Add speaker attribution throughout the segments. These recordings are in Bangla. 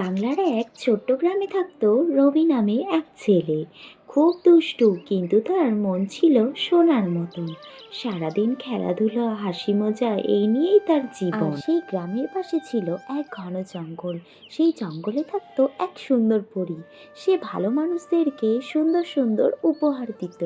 Speaker 1: বাংলার এক ছোট্ট গ্রামে থাকতো রবি নামে এক ছেলে। খুব দুষ্টু, কিন্তু তার মন ছিল সোনার মতন। সারাদিন খেলাধুলা, হাসি মজা এই নিয়েই তার জীবন। সেই গ্রামের পাশে ছিল এক ঘন জঙ্গল। সেই জঙ্গলে থাকতো এক সুন্দর পরী। সে ভালো মানুষদেরকে সুন্দর সুন্দর উপহার দিত।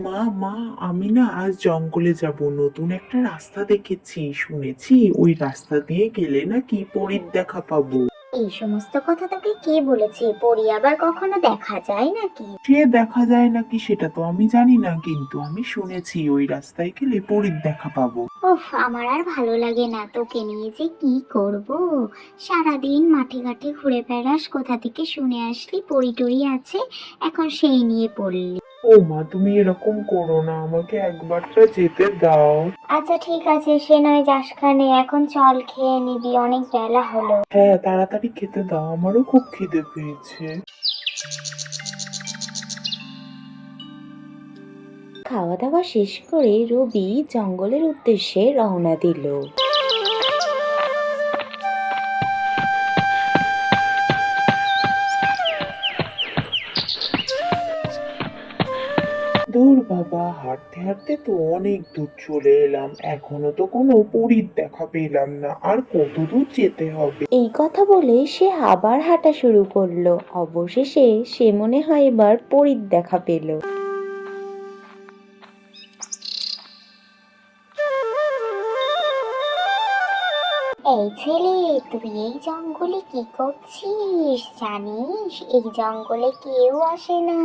Speaker 2: মা মা, আমি না আজ জঙ্গলে যাব। নতুন একটা রাস্তা দেখেছি, শুনেছি ওই রাস্তা দিয়ে গেলে নাকি পরীর দেখা পাবো।
Speaker 3: এই সমস্ত কথা তোকে কে বলেছে? পরি আবার কখনো দেখা যায় নাকি?
Speaker 2: সে দেখা যায় নাকি সেটা তো আমি জানি না, কিন্তু আমি শুনেছি ওই রাস্তায় গেলে পরীর দেখা পাবো।
Speaker 3: উফ, আমার আর ভালো লাগে না। তোকে নিয়ে যে কি করব। সারাদিন মাঠে ঘাটে ঘুরে বেড়াস, কোথা থেকে শুনে আসলি পরি টরি আছে, এখন সেই নিয়ে পড়লি।
Speaker 2: ও মা, তুমি এরকম করো না, আমাকে একবারটা যেতে দাও।
Speaker 3: আচ্ছা ঠিক আছে, সে নয় যাস খানে, এখন চল খেয়ে নিবি, অনেক বেলা হলো।
Speaker 2: হ্যাঁ, তাড়াতাড়ি খেতে দাও, আমারও খুব খিদে পেয়েছে।
Speaker 1: খাওয়া দাওয়া শেষ করে রবি জঙ্গলের উদ্দেশ্যে রওনা দিল।
Speaker 2: দূর বাবা, হাঁটতে হাঁটতে তো অনেক দূর চলে এলাম, এখনো তো কোনো পরীর দেখা পেলাম না। আর কত দূর যেতে হবে?
Speaker 1: এই কথা বলে সে আবার হাঁটা শুরু করলো। অবশেষে সে মনে হয় এবার পরীর দেখা পেল।
Speaker 3: এই ছেলে, তুই এই জঙ্গলে কি করছিস? জানিস এই জঙ্গলে কেউ আসে না,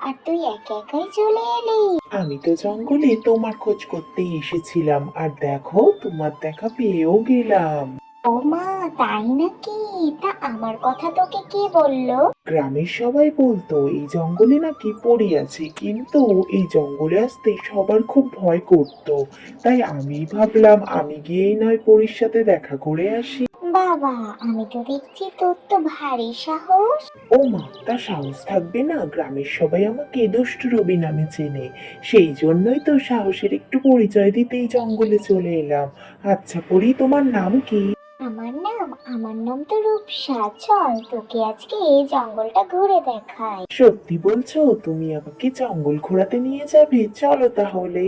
Speaker 3: আর তুই একা একাই চলে এলি।
Speaker 2: আমি তো জঙ্গলে তোমার খোঁজ করতে এসেছিলাম, আর দেখো তোমার দেখা পেয়েও গেলাম।
Speaker 3: ও মা, তাই নাকি? তা আমার কথা তোকে কে বললো?
Speaker 2: গ্রামের সবাই বলতো এই জঙ্গলে নাকি পরী আছে, কিন্তু এই জঙ্গলে আসতে সবার খুব ভয় করতো। তাই আমি ভাবলাম আমি গিয়েই নয় পরীর সাথে দেখা করে আসি।
Speaker 3: বাবা, আমি তো দেখছি তোর তো ভারী সাহস।
Speaker 2: ও মা, তার সাহস থাকবে না? গ্রামের সবাই আমাকে দুষ্টু রবি নামে চেনে, সেই জন্যই তো সাহসের একটু পরিচয় দিতেই জঙ্গলে চলে এলাম। আচ্ছা পরি, তোমার নাম কি?
Speaker 3: আমার নাম তো রূপসা। চল তোকে আজকে এই জঙ্গলটা ঘুরে দেখাই।
Speaker 2: সত্যি বলছো? তুমি আমাকে জঙ্গল ঘোরাতে নিয়ে যাবে? চলো তাহলে।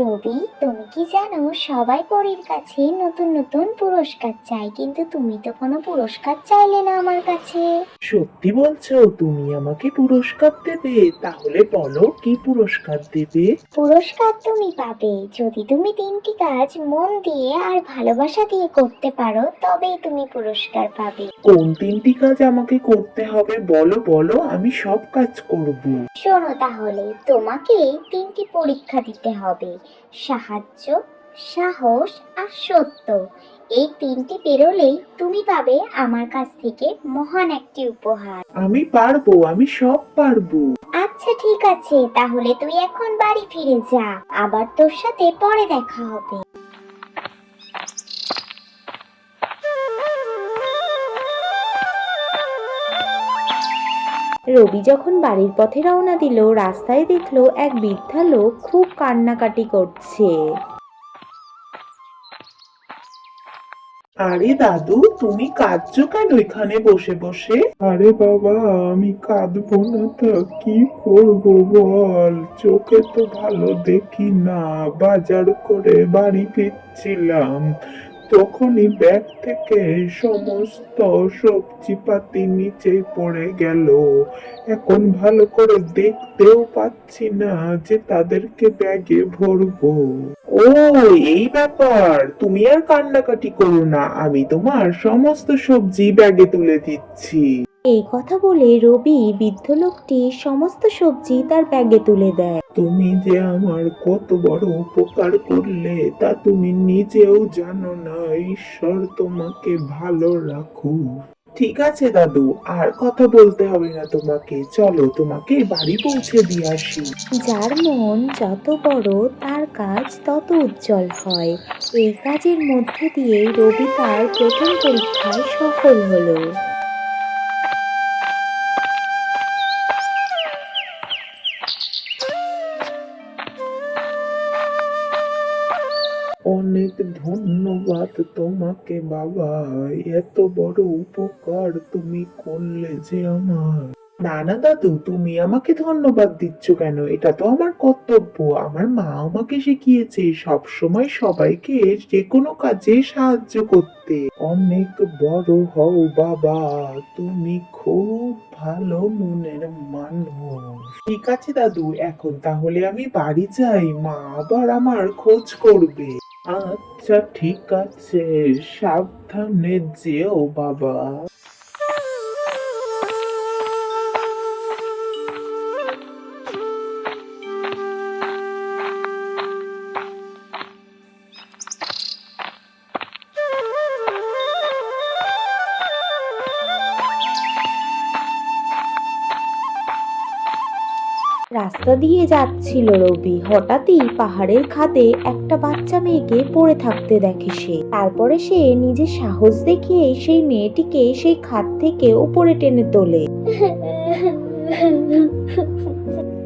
Speaker 3: রবি, তুমি কি জানো সবাই পরীর কাছে নতুন নতুন পুরস্কার চায়, কিন্তু তুমি তো কোনো পুরস্কার চাইলে না আমার কাছে।
Speaker 2: সত্যি বলছো? তুমি আমাকে পুরস্কার দেবে? তাহলে বলো কি পুরস্কার দেবে।
Speaker 3: পুরস্কার তুমি পাবে যদি তুমি 3টি কাজ মন দিয়ে আর ভালোবাসা দিয়ে করতে পারো, তবেই তুমি পুরস্কার পাবে।
Speaker 2: কোন 3টি কাজ আমাকে করতে হবে বলো বলো, আমি সব কাজ করব।
Speaker 3: শোনো তাহলে, তোমাকে 3টি পরীক্ষা দিতে হবে: সাহায্য, সাহস আর সত্য। এই 3টি পেরোলেই তুমি পাবে আমার কাছ থেকে মহান একটি উপহার।
Speaker 2: আমি পারবো, আমি সব পারবো।
Speaker 3: আচ্ছা ঠিক আছে, তাহলে তুই এখন বাড়ি ফিরে যা, আবার তোর সাথে পরে দেখা হবে।
Speaker 1: রবি যখন বাড়ির পথে রওনা দিল, রাস্তায় দেখলো এক বৃদ্ধা লোক খুব কান্নাকাটি করছে।
Speaker 2: আরে দাদু, তুমি কাঁদছো কেন এখানে বসে বসে? আরে বাবা, আমি কাঁদবো না তা কি করবো বল, চোখে তো ভালো দেখি না। বাজার করে বাড়ি ফিরছিলাম, তখনই ব্যাগ থেকে সমস্ত সবজিপাতি নিচে পড়ে গেল। এখন ভালো করে দেখতেও পাচ্ছি না যে তাদেরকে ব্যাগে ভরবো। ও, এই ব্যাপার! তুমি আর কান্নাকাটি করো না, আমি তোমার সমস্ত সবজি ব্যাগে তুলে দিচ্ছি।
Speaker 1: এই কথা বলে রবি বৃদ্ধ লোকটি সমস্ত সবজি তার ব্যাগে তুলে দেয়।
Speaker 2: তুমি যে আমার কত বড় উপকার করলে তা তুমি নিজেও জানো না। ঈশ্বর তোমাকে ভালো রাখুক। ঠিক আছে দাদু, আর কথা বলতে হবে না তোমাকে, চলো তোমাকে বাড়ি পৌঁছে দিয়ে আসি।
Speaker 1: যার মন যত বড় তার কাজ তত উজ্জ্বল হয়। এই কাজের মধ্যে দিয়েই রবি তার প্রথম পরীক্ষায় সফল হলো।
Speaker 2: অনেক ধন্যবাদ তোমাকে বাবা, এত বড় উপকার তুমি করলে যে আমার। না না দাদু, তুমি আমাকে ধন্যবাদ দিচ্ছ কেন? এটা তো আমার কর্তব্য। আমার মা আমাকে শিখিয়েছে সব সময় সবাইকে যে কোনো কাজে সাহায্য করতে। অনেক বড় হও বাবা, তুমি খুব ভালো মনের মানুষ। ঠিক আছে দাদু, এখন তাহলে আমি বাড়ি যাই, মা আবার আমার খোঁজ করবে। আচ্ছা ঠিক আছে, সাবধানে যেও বাবা।
Speaker 1: রাস্তা দিয়ে যাচ্ছিল রবি, হঠাৎই পাহাড়ের খাদে একটা বাচ্চা মেয়েকে পড়ে থাকতে দেখে সে। তারপরে সে নিজের সাহস দেখিয়ে সেই মেয়েটিকে সেই খাদ থেকে উপরে টেনে তোলে।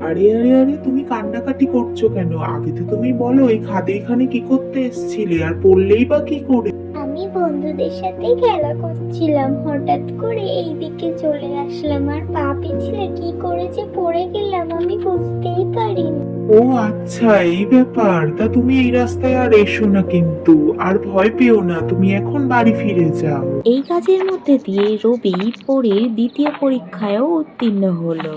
Speaker 2: আরে আরে আরে, তুমি কান্নাকাটি করছো কেন? আগে তো তুমি বলো এই খাদে এখানে কি করতে এসেছিলে, আর পড়লেই বা কি করে?
Speaker 3: আমি বন্ধুদের সাথে খেলা করছিলাম, হঠাৎ করে এইদিকে চলে আসলাম আর পা পিছলে কি করে যে পড়ে গেলাম আমি বুঝতেই পারিনি।
Speaker 2: ও আচ্ছা, এই ব্যাপার। তা তুমি এই রাস্তায় আর এসো না কিন্তু, আর ভয় পেও না, তুমি এখন বাড়ি ফিরে যাও।
Speaker 1: এই কাজের মধ্যে দিয়ে রবি পরীর দ্বিতীয় পরীক্ষায়ও উত্তীর্ণ হলো।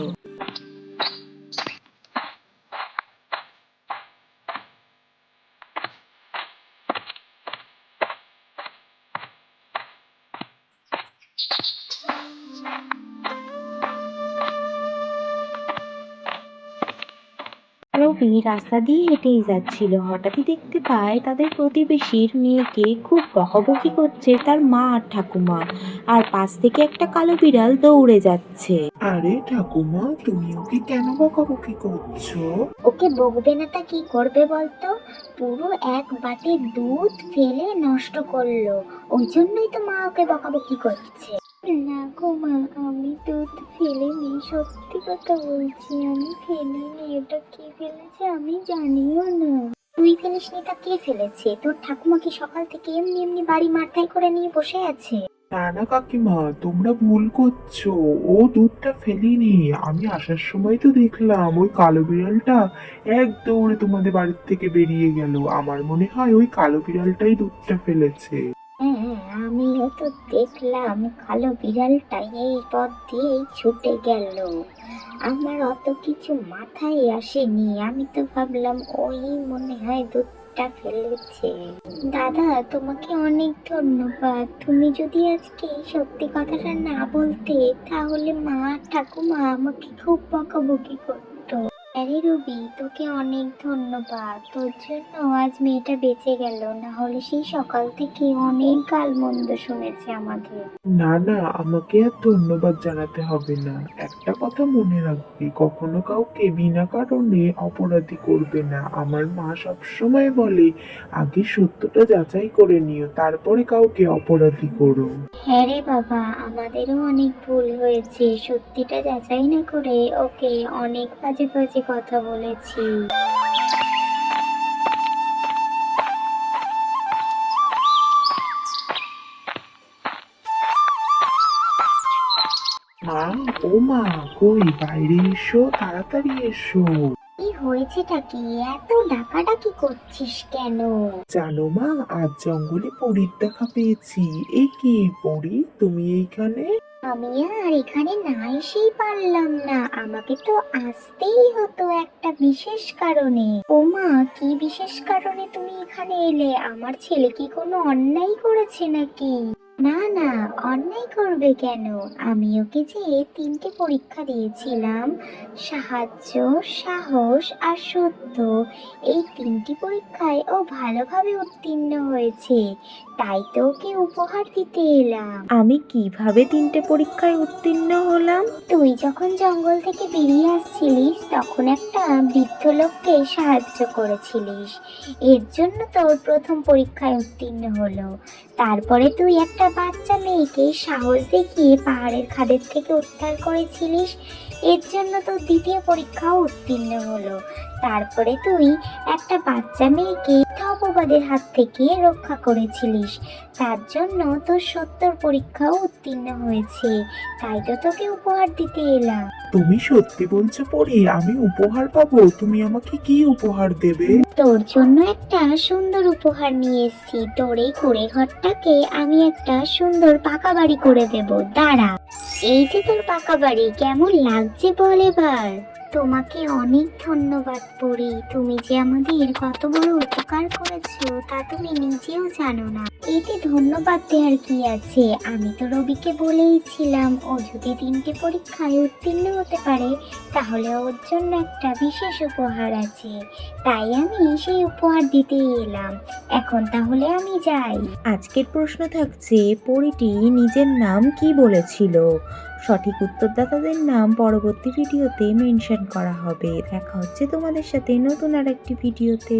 Speaker 1: রবি রাস্তা দিয়ে হেঁটেই যাচ্ছিল, হঠাৎই দেখতে পায় তাদের প্রতিবেশীর মেয়েকে খুব বকাবকি করছে তার মা আর ঠাকুমা, আর পাশ থেকে একটা কালো বিড়াল দৌড়ে যাচ্ছে।
Speaker 2: আরে ঠাকুমা, তুমি ওকে কেন বকাবকি করছো?
Speaker 3: ওকে বকবে না তা কি করবে বলতো? পুরো এক বাটি দুধ ফেলে নষ্ট করলো, ওই জন্যই তো মা ওকে বকাবকি করছে। না গো মা, আমি দুধ ফেলিনি, সত্যি কথা বলছি, আমি ফেলিনি। এটা কে ফেলেছে আমি জানিও না। তুই ফেলিসনি তা কে ফেলেছে? তোর ঠাকুমা কি সকাল থেকে এমনি এমনি বাড়ি মাথায় করে নিয়ে বসে আছে?
Speaker 2: না না কাকিমা, তোমরা ভুল করছো। ও দুধটা ফেলিনি। আমি আসার সময় তো দেখলাম ওই কালো বিড়ালটা এক দৌড়ে তোমাদের বাড়ির থেকে বেরিয়ে গেল। আমার মনে হয় ওই কালো বিড়ালটাই দুধটা ফেলেছে।
Speaker 3: হ্যাঁ, আমিও তো দেখলাম কালো বিড়ালটা এই পথ দিয়েই ছুটে গেল। আমার অত কিছু মাথায় আসেনি, আমি তো ভাবলাম ওই মনে হয় দুধটা ফেলেছে। দাদা, তোমাকে অনেক ধন্যবাদ। তুমি যদি আজকে সত্যি কথাটা না বলতে তাহলে মা আর ঠাকুমা আমাকে খুব বকাবকি করতো। আরে রবি, তোকে অনেক ধন্যবাদ, তোর জন্য আজ মেয়েটা বেঁচে গেল, না হলে সেই সকাল থেকে অনেক গালমন্দ শুনেছে আমাদের।
Speaker 2: না না, আমাকে আর ধন্যবাদ জানাতে হবে না। একটা কথা মনে রাখবি, কখনো কাউকে বিনা কারণে অপরাধী করবে না। আমার মা সবসময় বলে আগে সত্যটা যাচাই করে নিও, তারপরে কাউকে অপরাধী করো।
Speaker 3: হ্যাঁ রে বাবা, আমাদেরও অনেক ভুল হয়েছে, সত্যিটা যাচাই না করে ওকে অনেক বাজে বাজে কথা বলেছি।
Speaker 2: মা, ও মা, কই বাইরে এসো, তাড়াতাড়ি এসো।
Speaker 3: কি হয়েছেটা কি? এত ডাকাডাকি করছিস কেন?
Speaker 2: জানো মা, আজ জঙ্গলে পরীর দেখা পেয়েছি। এই কি পরী, তুমি এইখানে?
Speaker 3: আমি আর এখানে না এসেই পারলাম না, আমাকে তো আসতেই হতো একটা বিশেষ কারণে। ওমা, কি বিশেষ কারণে তুমি এখানে এলে? আমার ছেলে কি কোনো অন্যায় করেছে নাকি? না না, অন্যায় করবে কেন? আমি ওকে যে 3টে পরীক্ষা দিয়েছিলাম, সাহায্য, সাহস আর সত্য, এই 3টি পরীক্ষায় ও ভালোভাবে উত্তীর্ণ হয়েছে। তাই তো ওকে উপহার দিতে এলাম।
Speaker 1: আমি কিভাবে 3টে পরীক্ষায় উত্তীর্ণ হলাম?
Speaker 3: তুই যখন জঙ্গল থেকে বেরিয়ে আসছিলিস তখন একটা বৃদ্ধ লোককে সাহায্য করেছিলিস, এর জন্য তোর প্রথম পরীক্ষায় উত্তীর্ণ হলো। তারপরে তুই একটা বাচ্চা মেয়েকে সাহস দেখিয়ে পাহাড়ের খাদের থেকে উদ্ধার করেছিলিস, এর জন্য তোর দ্বিতীয় পরীক্ষাও উত্তীর্ণ হলো। তারপরে তুই একটা বাচ্চা মেয়েকে অপবাদের হাত থেকে রক্ষা করেছিলিস, তার জন্য তোর 70 পরীক্ষাও উত্তীর্ণ হয়েছে। তাই তো তোকে উপহার দিতে এলাম।
Speaker 2: তুমি সত্যি বলছো পরি, আমি উপহার পাবো? তুমি আমাকে কি উপহার দেবে?
Speaker 3: তোর জন্য একটা সুন্দর উপহার নিয়ে এসেছি। তোর এই কুড়ে ঘরটাকে আমি একটা সুন্দর পাকা বাড়ি করে দেব। দাঁড়া, এই যে তোর পাকা বাড়ি, কেমন লাগছে বল এবার। তোমাকে অনেক ধন্যবাদ পরি, তুমি যে আমাদের কত বড় উপকার করেছো তা তুমি নিজেও জানো না। এতে ধন্যবাদ দেওয়ার কি আছে, আমি তো রবিকে বলেইছিলাম ও যদি 3টে পরীক্ষায় উত্তীর্ণ হতে পারে তাহলে ওর জন্য একটা বিশেষ উপহার আছে, তাই আমি সেই উপহার দিতে এলাম। এখন তাহলে আমি যাই।
Speaker 1: আজকের প্রশ্ন থাকছে, পরীটি নিজের নাম কি বলেছিল? সঠিক উত্তরদাতাদের নাম পরবর্তী ভিডিওতে মেনশন করা হবে। দেখা হচ্ছে তোমাদের সাথে নতুন আরেকটি ভিডিওতে।